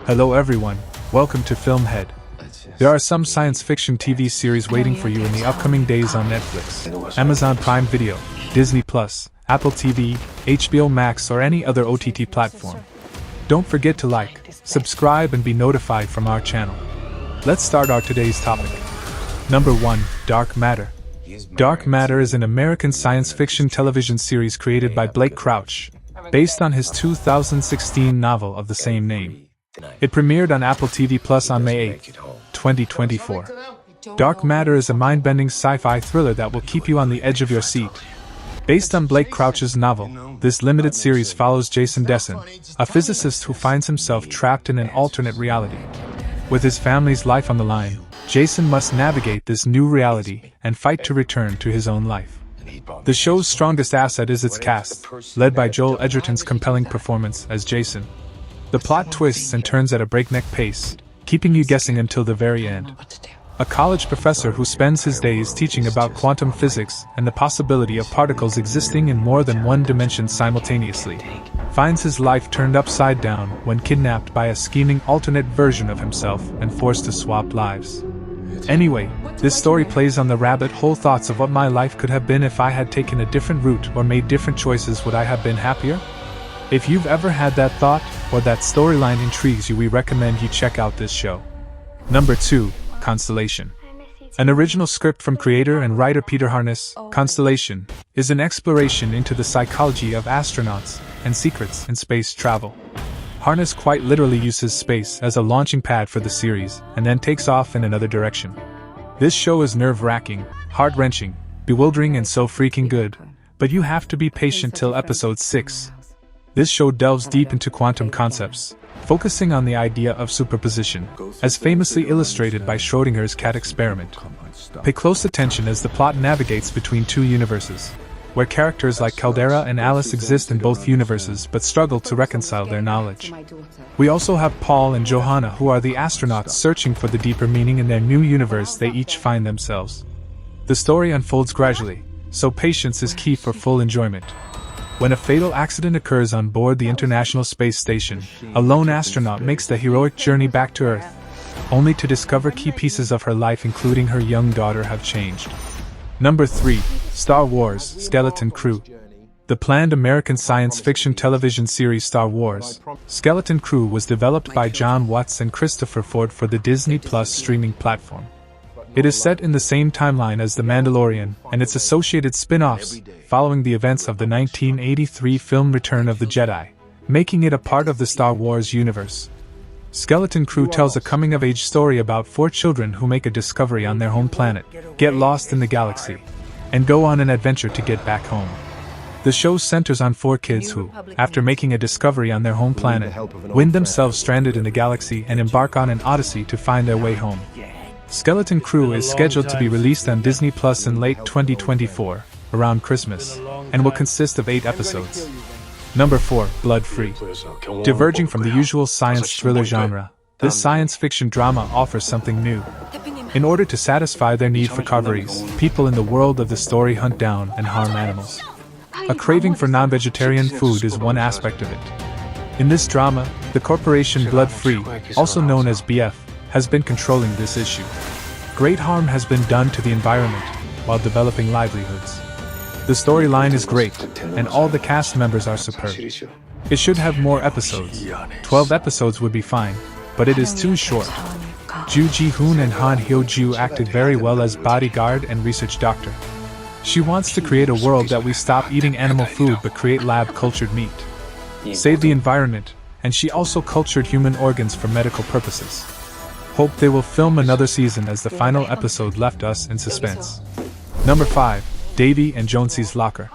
Hello everyone, welcome to FilmHead. There are some science fiction TV series waiting for you in the upcoming days on Netflix, Amazon Prime Video, Disney+, Apple TV, HBO Max or any other OTT platform. Don't forget to like, subscribe and be notified from our channel. Let's start our today's topic. Number 1. Dark Matter. Dark Matter is an American science fiction television series created by Blake Crouch, based on his 2016 novel of the same name. It premiered on Apple TV Plus on May 8, 2024. Dark Matter is a mind-bending sci-fi thriller that will keep you on the edge of your seat. Based on Blake Crouch's novel, this limited series follows Jason Dessen, a physicist who finds himself trapped in an alternate reality. With his family's life on the line, Jason must navigate this new reality and fight to return to his own life. The show's strongest asset is its cast, led by Joel Edgerton's compelling performance as Jason. The plot twists and turns at a breakneck pace, keeping you guessing until the very end. A college professor who spends his days teaching about quantum physics and the possibility of particles existing in more than one dimension simultaneously, finds his life turned upside down when kidnapped by a scheming alternate version of himself and forced to swap lives. Anyway, this story plays on the rabbit hole thoughts of what my life could have been if I had taken a different route or made different choices. Would I have been happier? If you've ever had that thought, or that storyline intrigues you, we recommend you check out this show. Number 2. Constellation. An original script from creator and writer Peter Harness, Constellation is an exploration into the psychology of astronauts and secrets in space travel. Harness quite literally uses space as a launching pad for the series and then takes off in another direction. This show is nerve-wracking, heart-wrenching, bewildering and so freaking good, but you have to be patient till episode 6. This show delves deep into quantum concepts, focusing on the idea of superposition, as famously illustrated by Schrödinger's cat experiment. Pay close attention as the plot navigates between two universes, where characters like Caldera and Alice exist in both universes but struggle to reconcile their knowledge. We also have Paul and Johanna, who are the astronauts searching for the deeper meaning in their new universe they each find themselves. The story unfolds gradually, so patience is key for full enjoyment. When a fatal accident occurs on board the International Space Station, a lone astronaut makes the heroic journey back to Earth, only to discover key pieces of her life, including her young daughter, have changed. Number 3. Star Wars Skeleton Crew. The planned American science fiction television series Star Wars Skeleton Crew was developed by John Watts and Christopher Ford for the Disney Plus streaming platform. It is set in the same timeline as The Mandalorian and its associated spin-offs, following the events of the 1983 film Return of the Jedi, making it a part of the Star Wars universe. Skeleton Crew tells a coming-of-age story about 4 children who make a discovery on their home planet, get lost in the galaxy, and go on an adventure to get back home. The show centers on 4 kids who, after making a discovery on their home planet, wind themselves stranded in the galaxy and embark on an odyssey to find their way home. Skeleton Crew is scheduled to be released on Disney Plus in late 2024, around Christmas, and will consist of 8 episodes. Number 4. Blood Free. Diverging from the usual science thriller genre, this science fiction drama offers something new. In order to satisfy their need for carveries, people in the world of the story hunt down and harm animals. A craving for non-vegetarian food is one aspect of it. In this drama, the corporation Blood Free, also known as BF, has been controlling this issue. Great harm has been done to the environment while developing livelihoods. The storyline is great, and all the cast members are superb. It should have more episodes. 12 episodes would be fine, but it is too short. Ju Ji-hoon and Han Hyo-ju acted very well as bodyguard and research doctor. She wants to create a world that we stop eating animal food but create lab-cultured meat. Save the environment, and she also cultured human organs for medical purposes. Hope they will film another season, as the final episode left us in suspense. Number 5. Davy and Jonesy's Locker.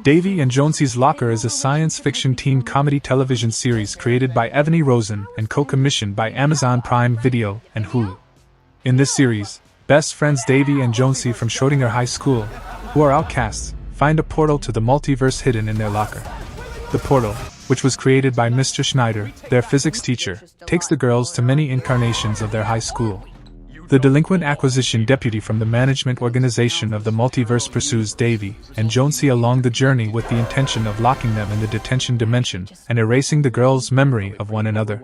Davy and Jonesy's Locker is a science fiction teen comedy television series created by Evany Rosen and co-commissioned by Amazon Prime Video and Hulu. In this series, best friends Davy and Jonesy from Schrödinger High School, who are outcasts, find a portal to the multiverse hidden in their locker. The portal, which was created by Mr. Schneider, their physics teacher, takes the girls to many incarnations of their high school. The delinquent acquisition deputy from the management organization of the multiverse pursues Davy and Jonesy along the journey with the intention of locking them in the detention dimension and erasing the girls' memory of one another.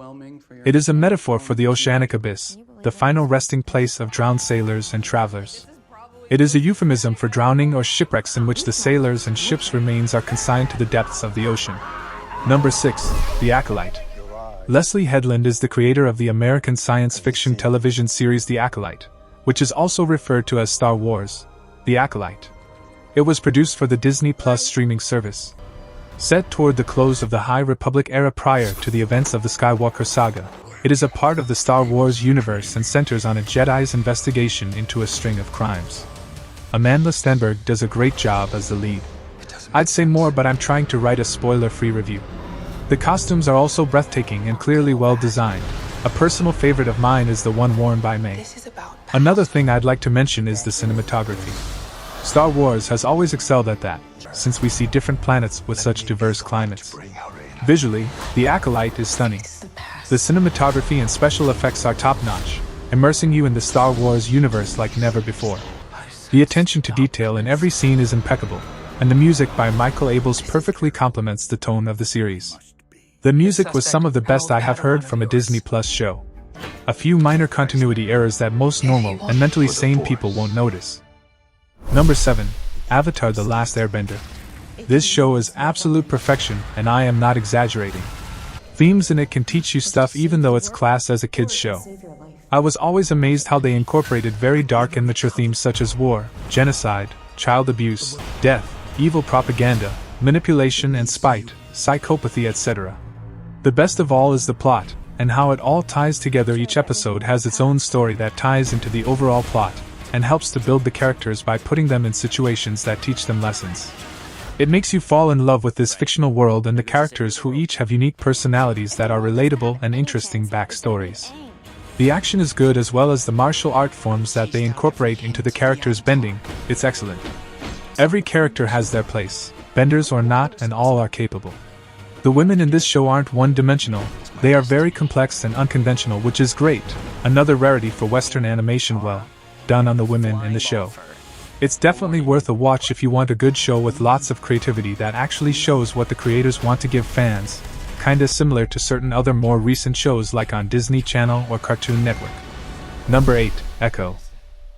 It is a metaphor for the oceanic abyss, the final resting place of drowned sailors and travelers. It is a euphemism for drowning or shipwrecks in which the sailors and ship's remains are consigned to the depths of the ocean. Number 6. The Acolyte. Leslie Headland is the creator of the American science fiction television series The Acolyte, which is also referred to as Star Wars: The Acolyte. It was produced for the Disney Plus streaming service. Set toward the close of the High Republic era prior to the events of the Skywalker saga, it is a part of the Star Wars universe and centers on a Jedi's investigation into a string of crimes. Amandla Stenberg does a great job as the lead. I'd say more, but I'm trying to write a spoiler-free review. The costumes are also breathtaking and clearly well designed. A personal favorite of mine is the one worn by May. Another thing I'd like to mention is the cinematography. Star Wars has always excelled at that, since we see different planets with such diverse climates. Visually, The Acolyte is stunning. The cinematography and special effects are top-notch, immersing you in the Star Wars universe like never before. The attention to detail in every scene is impeccable, and the music by Michael Abels perfectly complements the tone of the series. The music was some of the best I have heard from a Disney Plus show. A few minor continuity errors that most normal and mentally sane people won't notice. Number 7. Avatar: The Last Airbender. This show is absolute perfection, and I am not exaggerating. Themes in it can teach you stuff even though it's classed as a kids' show. I was always amazed how they incorporated very dark and mature themes such as war, genocide, child abuse, death, evil propaganda, manipulation and spite, psychopathy, etc. The best of all is the plot, and how it all ties together. Each episode has its own story that ties into the overall plot, and helps to build the characters by putting them in situations that teach them lessons. It makes you fall in love with this fictional world and the characters, who each have unique personalities that are relatable and interesting backstories. The action is good, as well as the martial art forms that they incorporate into the characters' bending. It's excellent. Every character has their place, benders or not, and all are capable. The women in this show aren't one-dimensional, they are very complex and unconventional, which is great, another rarity for Western animation well done on the women in the show. It's definitely worth a watch if you want a good show with lots of creativity that actually shows what the creators want to give fans, kinda similar to certain other more recent shows like on Disney Channel or Cartoon Network. Number 8. Echo.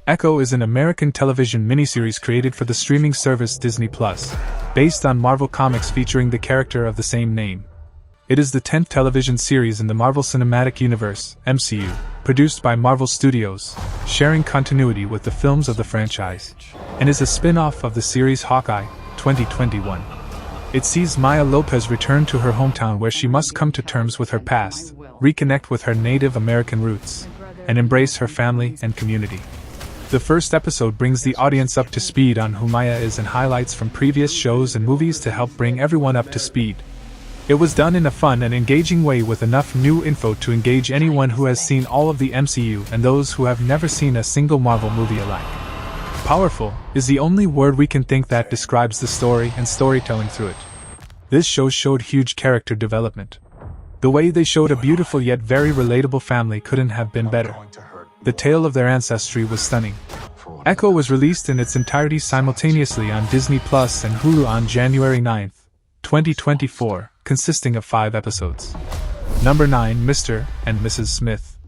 Echo is an American television miniseries created for the streaming service Disney Plus, based on Marvel Comics featuring the character of the same name. It is the 10th television series in the Marvel Cinematic Universe, MCU, produced by Marvel Studios, sharing continuity with the films of the franchise, and is a spin-off of the series Hawkeye, 2021. It sees Maya Lopez return to her hometown, where she must come to terms with her past, reconnect with her Native American roots, and embrace her family and community. The first episode brings the audience up to speed on who Maya is and highlights from previous shows and movies to help bring everyone up to speed. It was done in a fun and engaging way with enough new info to engage anyone who has seen all of the MCU and those who have never seen a single Marvel movie alike. Powerful is the only word we can think that describes the story and storytelling through it. This show showed huge character development. The way they showed a beautiful yet very relatable family couldn't have been better. The tale of their ancestry was stunning. Echo was released in its entirety simultaneously on Disney Plus and Hulu on January 9, 2024, consisting of 5 episodes. Number 9. Mr. and Mrs. Smith.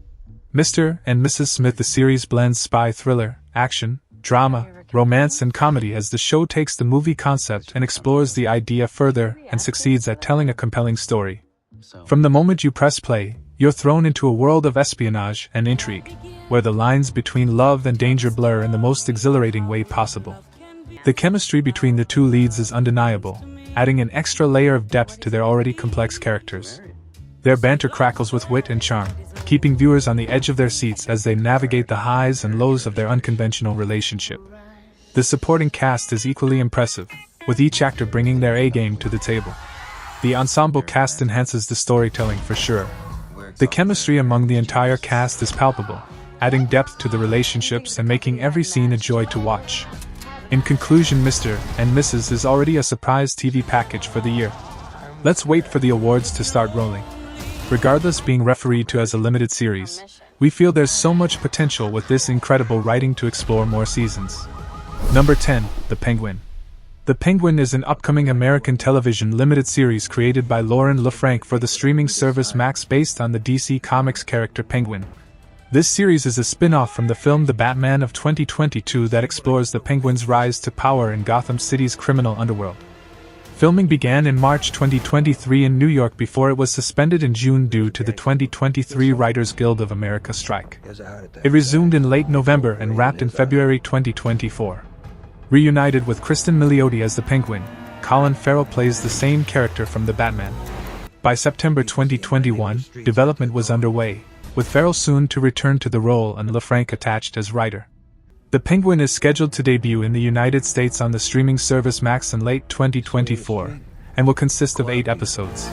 Mr. and Mrs. Smith. The series blends spy thriller, action, drama, romance and comedy as the show takes the movie concept and explores the idea further and succeeds at telling a compelling story. From the moment you press play, you're thrown into a world of espionage and intrigue, where the lines between love and danger blur in the most exhilarating way possible. The chemistry between the two leads is undeniable, adding an extra layer of depth to their already complex characters. Their banter crackles with wit and charm, keeping viewers on the edge of their seats as they navigate the highs and lows of their unconventional relationship. The supporting cast is equally impressive, with each actor bringing their A-game to the table. The ensemble cast enhances the storytelling for sure. The chemistry among the entire cast is palpable, adding depth to the relationships and making every scene a joy to watch. In conclusion, Mr. and Mrs. is already a surprise TV package for the year. Let's wait for the awards to start rolling. regardless being referred to as a limited series. We feel there's so much potential with this incredible writing to explore more seasons. Number 10, The Penguin. The Penguin is an upcoming American television limited series created by Lauren LaFranc for the streaming service Max based on the DC Comics character Penguin. This series is a spin-off from the film The Batman of 2022 that explores the Penguin's rise to power in Gotham City's criminal underworld. Filming began in March 2023 in New York before it was suspended in June due to the 2023 Writers Guild of America strike. It resumed in late November and wrapped in February 2024. Reunited with Kristen Milioti as the Penguin, Colin Farrell plays the same character from The Batman. By September 2021, development was underway, with Farrell soon to return to the role and LaFranc attached as writer. The Penguin is scheduled to debut in the United States on the streaming service Max in late 2024, and will consist of 8 episodes.